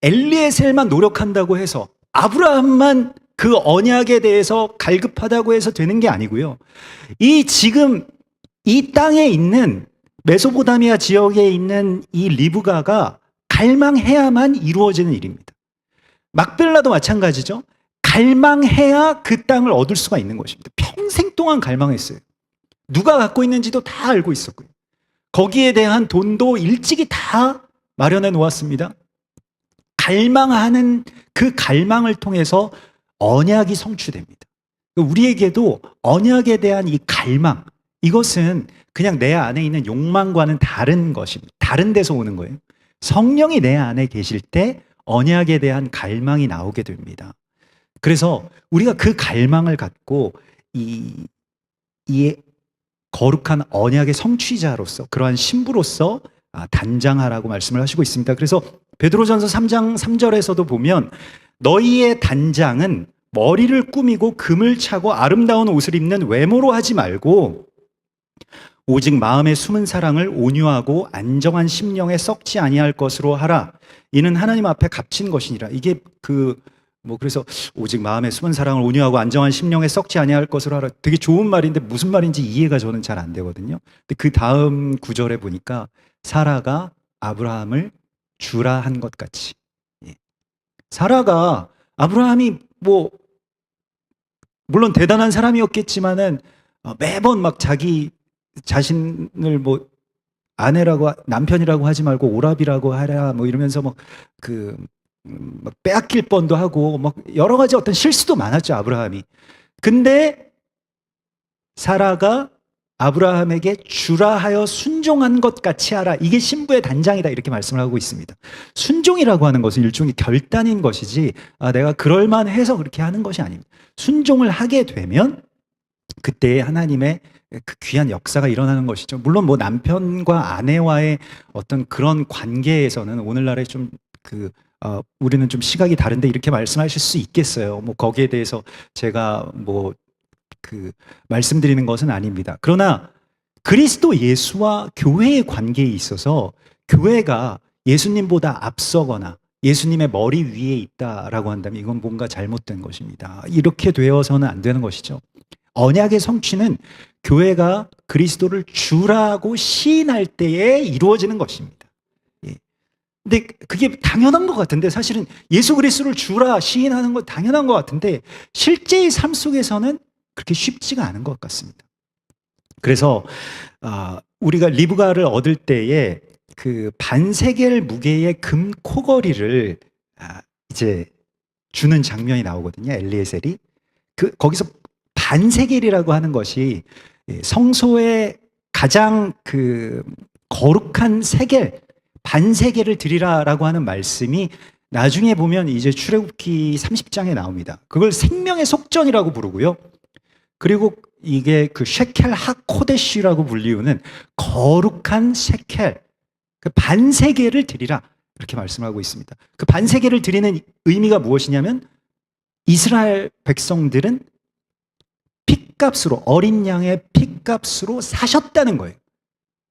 엘리에셀만 노력한다고 해서 아브라함만 그 언약에 대해서 갈급하다고 해서 되는 게 아니고요. 지금 이 땅에 있는 메소포타미아 지역에 있는 이 리브가가 갈망해야만 이루어지는 일입니다. 막벨라도 마찬가지죠. 갈망해야 그 땅을 얻을 수가 있는 것입니다. 평생 동안 갈망했어요. 누가 갖고 있는지도 다 알고 있었고요. 거기에 대한 돈도 일찍이 다 마련해 놓았습니다. 갈망하는 그 갈망을 통해서 언약이 성취됩니다. 우리에게도 언약에 대한 이 갈망, 이것은 그냥 내 안에 있는 욕망과는 다른 것입니다. 다른 데서 오는 거예요. 성령이 내 안에 계실 때 언약에 대한 갈망이 나오게 됩니다. 그래서 우리가 그 갈망을 갖고 이 거룩한 언약의 성취자로서, 그러한 신부로서 단장하라고 말씀을 하시고 있습니다. 그래서 베드로전서 3장 3절에서도 보면 너희의 단장은 머리를 꾸미고 금을 차고 아름다운 옷을 입는 외모로 하지 말고 오직 마음의 숨은 사랑을 온유하고 안정한 심령에 썩지 아니할 것으로 하라. 이는 하나님 앞에 값진 것이니라. 이게 그래서 오직 마음의 숨은 사랑을 온유하고 안정한 심령에 썩지 아니할 것으로 하라. 되게 좋은 말인데 무슨 말인지 이해가 저는 잘 안 되거든요. 근데 그 다음 구절에 보니까 사라가 아브라함을 주라 한 것 같이. 사라가 아브라함이 물론 대단한 사람이었겠지만은 매번 막 자기 자신을 아내라고 남편이라고 하지 말고 오랍이라고 하라 이러면서 막 빼앗길 뻔도 하고 막 여러 가지 어떤 실수도 많았죠, 아브라함이. 근데 사라가 아브라함에게 주라 하여 순종한 것 같이 하라. 이게 신부의 단장이다, 이렇게 말씀을 하고 있습니다. 순종이라고 하는 것은 일종의 결단인 것이지 내가 그럴만해서 그렇게 하는 것이 아닙니다. 순종을 하게 되면 그때 하나님의 그 귀한 역사가 일어나는 것이죠. 물론 남편과 아내와의 어떤 그런 관계에서는 오늘날에 좀 우리는 좀 시각이 다른데 이렇게 말씀하실 수 있겠어요. 거기에 대해서 제가 말씀드리는 것은 아닙니다. 그러나 그리스도 예수와 교회의 관계에 있어서 교회가 예수님보다 앞서거나 예수님의 머리 위에 있다라고 한다면 이건 뭔가 잘못된 것입니다. 이렇게 되어서는 안 되는 것이죠. 언약의 성취는 교회가 그리스도를 주라고 시인할 때에 이루어지는 것입니다. 근데 그게 당연한 것 같은데, 사실은 예수 그리스도를 주라 시인하는 건 당연한 것 같은데 실제의 삶 속에서는 그렇게 쉽지가 않은 것 같습니다. 그래서 우리가 리브가를 얻을 때에 그 반세겔 무게의 금 코걸이를 이제 주는 장면이 나오거든요. 엘리에셀이 거기서 반세겔이라고 하는 것이 성소의 가장 거룩한 세겔, 반세겔을 드리라라고 하는 말씀이 나중에 보면 이제 출애굽기 30장에 나옵니다. 그걸 생명의 속전이라고 부르고요. 그리고 이게 셰켈 하코데시라고 불리우는 거룩한 셰켈, 반세겔을 드리라, 이렇게 말씀하고 있습니다. 그 반세겔을 드리는 의미가 무엇이냐면 이스라엘 백성들은 핏값으로, 어린 양의 핏값으로 사셨다는 거예요.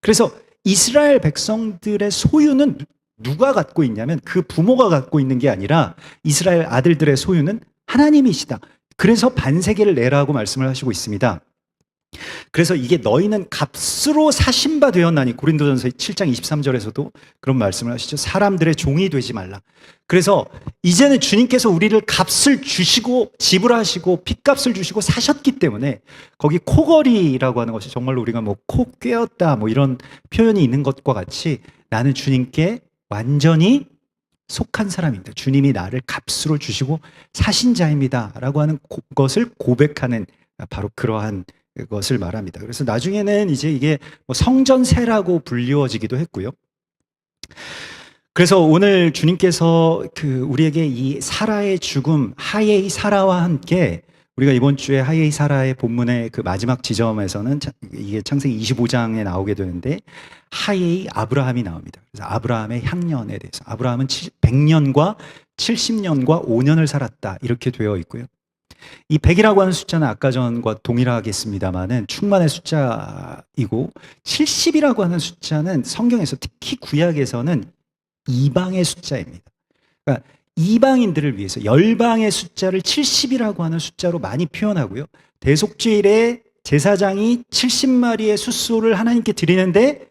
그래서 이스라엘 백성들의 소유는 누가 갖고 있냐면 그 부모가 갖고 있는 게 아니라 이스라엘 아들들의 소유는 하나님이시다. 그래서 반세겔을 내라고 말씀을 하시고 있습니다. 그래서 이게 너희는 값으로 사신 바 되었나니, 고린도전서 7장 23절에서도 그런 말씀을 하시죠. 사람들의 종이 되지 말라. 그래서 이제는 주님께서 우리를 값을 주시고 지불하시고 핏값을 주시고 사셨기 때문에 거기 코걸이라고 하는 것이 정말로 우리가 코 꿰었다 이런 표현이 있는 것과 같이 나는 주님께 완전히 속한 사람입니다. 주님이 나를 값으로 주시고 사신 자입니다 라고 하는 것을 고백하는 바로 그러한 것을 말합니다. 그래서 나중에는 이제 이게 성전세라고 불리워지기도 했고요. 그래서 오늘 주님께서 우리에게 이 사라의 죽음, 하예이 사라와 함께, 우리가 이번 주에 하예이 사라의 본문의 그 마지막 지점에서는 이게 창세기 25장에 나오게 되는데 하예이 아브라함이 나옵니다. 그래서 아브라함의 향년에 대해서, 아브라함은 100년과 70년과 5년을 살았다, 이렇게 되어 있고요. 이 100이라고 하는 숫자는 아까 전과 동일하겠습니다만은 충만의 숫자이고, 70이라고 하는 숫자는 성경에서, 특히 구약에서는 이방의 숫자입니다. 그러니까 이방인들을 위해서 열방의 숫자를 70이라고 하는 숫자로 많이 표현하고요. 대속죄일에 제사장이 70마리의 숫소를 하나님께 드리는데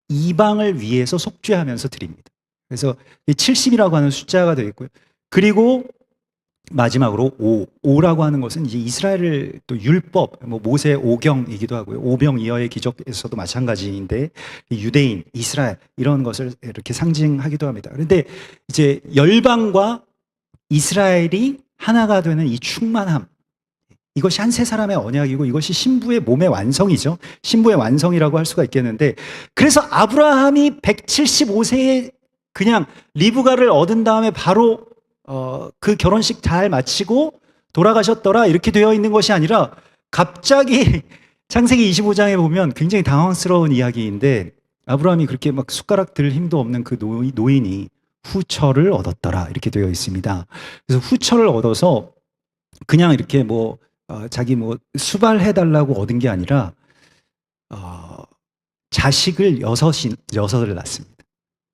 이방을 위해서 속죄하면서 드립니다. 그래서 이 70이라고 하는 숫자가 되어 있고요. 그리고 마지막으로 5라고 하는 것은 이제 이스라엘을 또 율법, 뭐 모세 오경이기도 하고요. 오병이어의 기적에서도 마찬가지인데 유대인, 이스라엘 이런 것을 이렇게 상징하기도 합니다. 그런데 이제 열방과 이스라엘이 하나가 되는 이 충만함, 이것이 한 세 사람의 언약이고 이것이 신부의 몸의 완성이죠. 신부의 완성이라고 할 수가 있겠는데, 그래서 아브라함이 175세에 그냥 리브가를 얻은 다음에 바로 그 결혼식 잘 마치고 돌아가셨더라 이렇게 되어 있는 것이 아니라 갑자기 창세기 25장에 보면 굉장히 당황스러운 이야기인데, 아브라함이 그렇게 막 숟가락 들 힘도 없는 그 노인이 후처를 얻었더라 이렇게 되어 있습니다. 그래서 후처를 얻어서 그냥 이렇게 뭐 자기 뭐 수발해달라고 얻은 게 아니라 자식을 여섯을 낳습니다.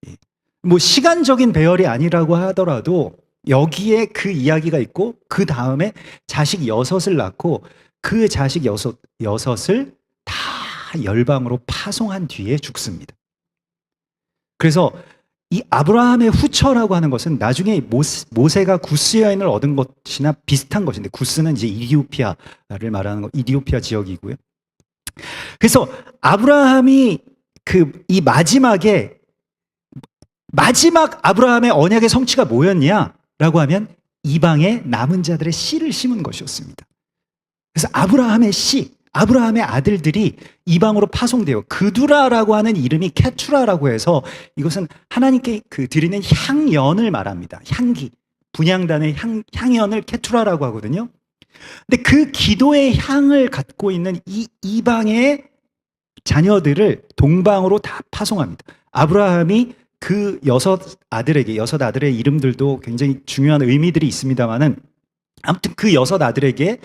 예. 뭐 시간적인 배열이 아니라고 하더라도 여기에 그 이야기가 있고 그 다음에 자식 여섯을 낳고 그 자식 여섯을 다 열방으로 파송한 뒤에 죽습니다. 그래서 이 아브라함의 후처라고 하는 것은 나중에 모세가 구스 여인을 얻은 것이나 비슷한 것인데, 구스는 이제 이디오피아를 말하는 거, 이디오피아 지역이고요. 그래서 아브라함이 이 마지막 아브라함의 언약의 성취가 뭐였냐라고 하면 이방의 남은 자들의 씨를 심은 것이었습니다. 그래서 아브라함의 씨, 아브라함의 아들들이 이방으로 파송돼요. 그두라라고 하는 이름이 케투라라고 해서 이것은 하나님께 드리는 향연을 말합니다. 향기, 분향단의 향연을 케투라라고 하거든요. 근데 그 기도의 향을 갖고 있는 이 이방의 자녀들을 동방으로 다 파송합니다. 아브라함이 그 여섯 아들의 이름들도 굉장히 중요한 의미들이 있습니다만은, 아무튼 그 여섯 아들에게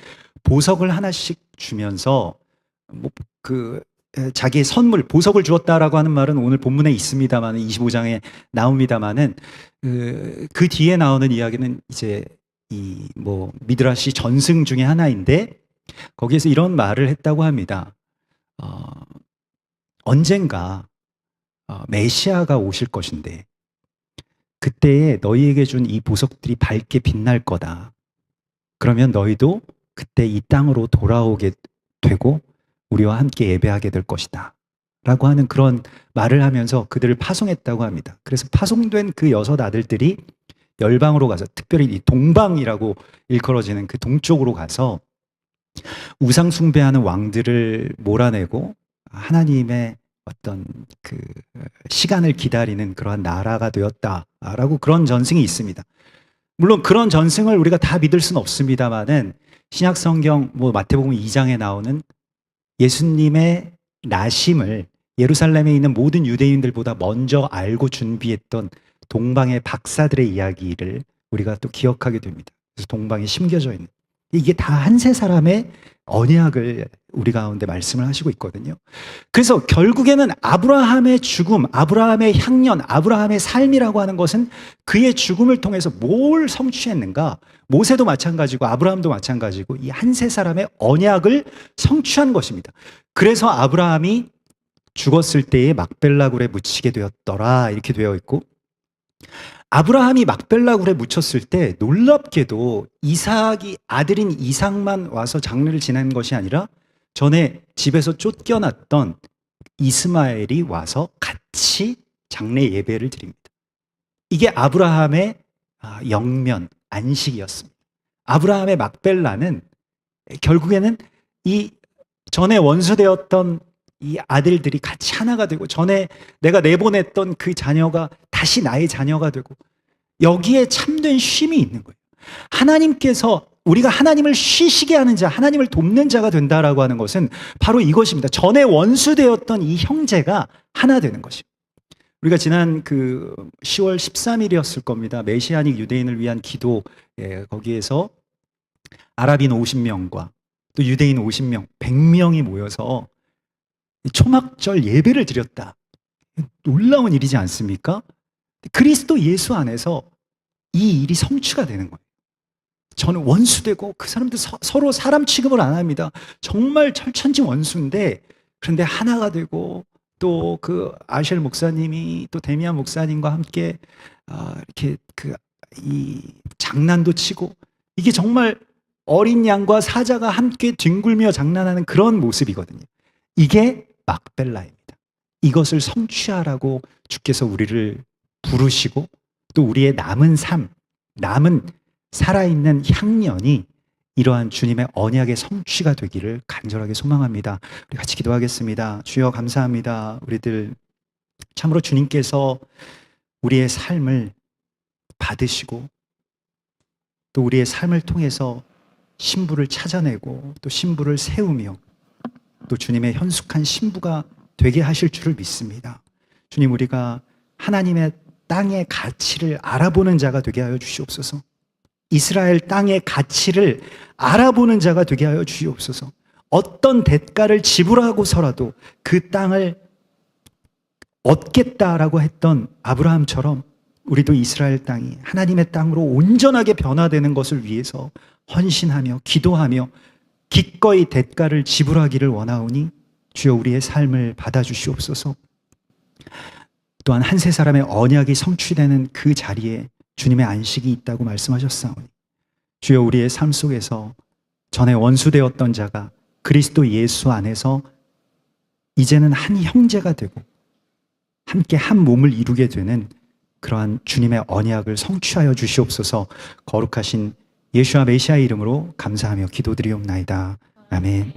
보석을 하나씩 주면서 자기의 선물, 보석을 주었다라고 하는 말은 오늘 본문에 있습니다만 25장에 나옵니다만은 그 뒤에 나오는 이야기는 이제 미드라시 전승 중에 하나인데, 거기에서 이런 말을 했다고 합니다. 언젠가 메시아가 오실 것인데 그때에 너희에게 준 이 보석들이 밝게 빛날 거다. 그러면 너희도 그때 이 땅으로 돌아오게 되고 우리와 함께 예배하게 될 것이다 라고 하는 그런 말을 하면서 그들을 파송했다고 합니다. 그래서 파송된 그 여섯 아들들이 열방으로 가서, 특별히 이 동방이라고 일컬어지는 그 동쪽으로 가서 우상 숭배하는 왕들을 몰아내고 하나님의 어떤 그 시간을 기다리는 그러한 나라가 되었다라고 그런 전승이 있습니다. 물론 그런 전승을 우리가 다 믿을 수는 없습니다만은 신약 성경 마태복음 2장에 나오는 예수님의 나심을 예루살렘에 있는 모든 유대인들보다 먼저 알고 준비했던 동방의 박사들의 이야기를 우리가 또 기억하게 됩니다. 그래서 동방에 심겨져 있는, 이게 다 한 세 사람의 언약을 우리 가운데 말씀을 하시고 있거든요. 그래서 결국에는 아브라함의 죽음, 아브라함의 향년, 아브라함의 삶이라고 하는 것은 그의 죽음을 통해서 뭘 성취했는가? 모세도 마찬가지고 아브라함도 마찬가지고 이 한 세 사람의 언약을 성취한 것입니다. 그래서 아브라함이 죽었을 때에 막벨라 굴에 묻히게 되었더라 이렇게 되어 있고, 아브라함이 막벨라 굴에 묻혔을 때 놀랍게도 아들인 이삭만 와서 장례를 지낸 것이 아니라 전에 집에서 쫓겨났던 이스마엘이 와서 같이 장례 예배를 드립니다. 이게 아브라함의 영면, 안식이었습니다. 아브라함의 막벨라는 결국에는 이 전에 원수되었던 이 아들들이 같이 하나가 되고, 전에 내가 내보냈던 그 자녀가 다시 나의 자녀가 되고, 여기에 참된 쉼이 있는 거예요. 하나님께서 우리가 하나님을 쉬시게 하는 자, 하나님을 돕는 자가 된다라고 하는 것은 바로 이것입니다. 전에 원수되었던 이 형제가 하나 되는 것입니다. 우리가 지난 10월 13일이었을 겁니다. 메시아닉 유대인을 위한 기도, 거기에서 아랍인 50명과 또 유대인 50명, 100명이 모여서 초막절 예배를 드렸다. 놀라운 일이지 않습니까? 그리스도 예수 안에서 이 일이 성취가 되는 거예요. 저는 원수되고 그 사람들 서로 사람 취급을 안 합니다. 정말 철천지 원수인데, 그런데 하나가 되고 또 그 아셸 목사님이 또 데미안 목사님과 함께 이렇게 이 장난도 치고, 이게 정말 어린 양과 사자가 함께 뒹굴며 장난하는 그런 모습이거든요. 이게 막벨라입니다. 이것을 성취하라고 주께서 우리를 부르시고, 또 우리의 남은 삶, 남은 살아있는 향년이 이러한 주님의 언약의 성취가 되기를 간절하게 소망합니다. 우리 같이 기도하겠습니다. 주여 감사합니다. 우리들 참으로 주님께서 우리의 삶을 받으시고, 또 우리의 삶을 통해서 신부를 찾아내고, 또 신부를 세우며, 또 주님의 현숙한 신부가 되게 하실 줄을 믿습니다. 주님, 우리가 하나님의 땅의 가치를 알아보는 자가 되게 하여 주시옵소서. 이스라엘 땅의 가치를 알아보는 자가 되게 하여 주시옵소서. 어떤 대가를 지불하고서라도 그 땅을 얻겠다라고 했던 아브라함처럼 우리도 이스라엘 땅이 하나님의 땅으로 온전하게 변화되는 것을 위해서 헌신하며 기도하며 기꺼이 대가를 지불하기를 원하오니 주여 우리의 삶을 받아주시옵소서. 또한 한 세 사람의 언약이 성취되는 그 자리에 주님의 안식이 있다고 말씀하셨사오니 주여 우리의 삶 속에서 전에 원수되었던 자가 그리스도 예수 안에서 이제는 한 형제가 되고 함께 한 몸을 이루게 되는 그러한 주님의 언약을 성취하여 주시옵소서. 거룩하신 예수와 메시아의 이름으로 감사하며 기도드리옵나이다. 아멘.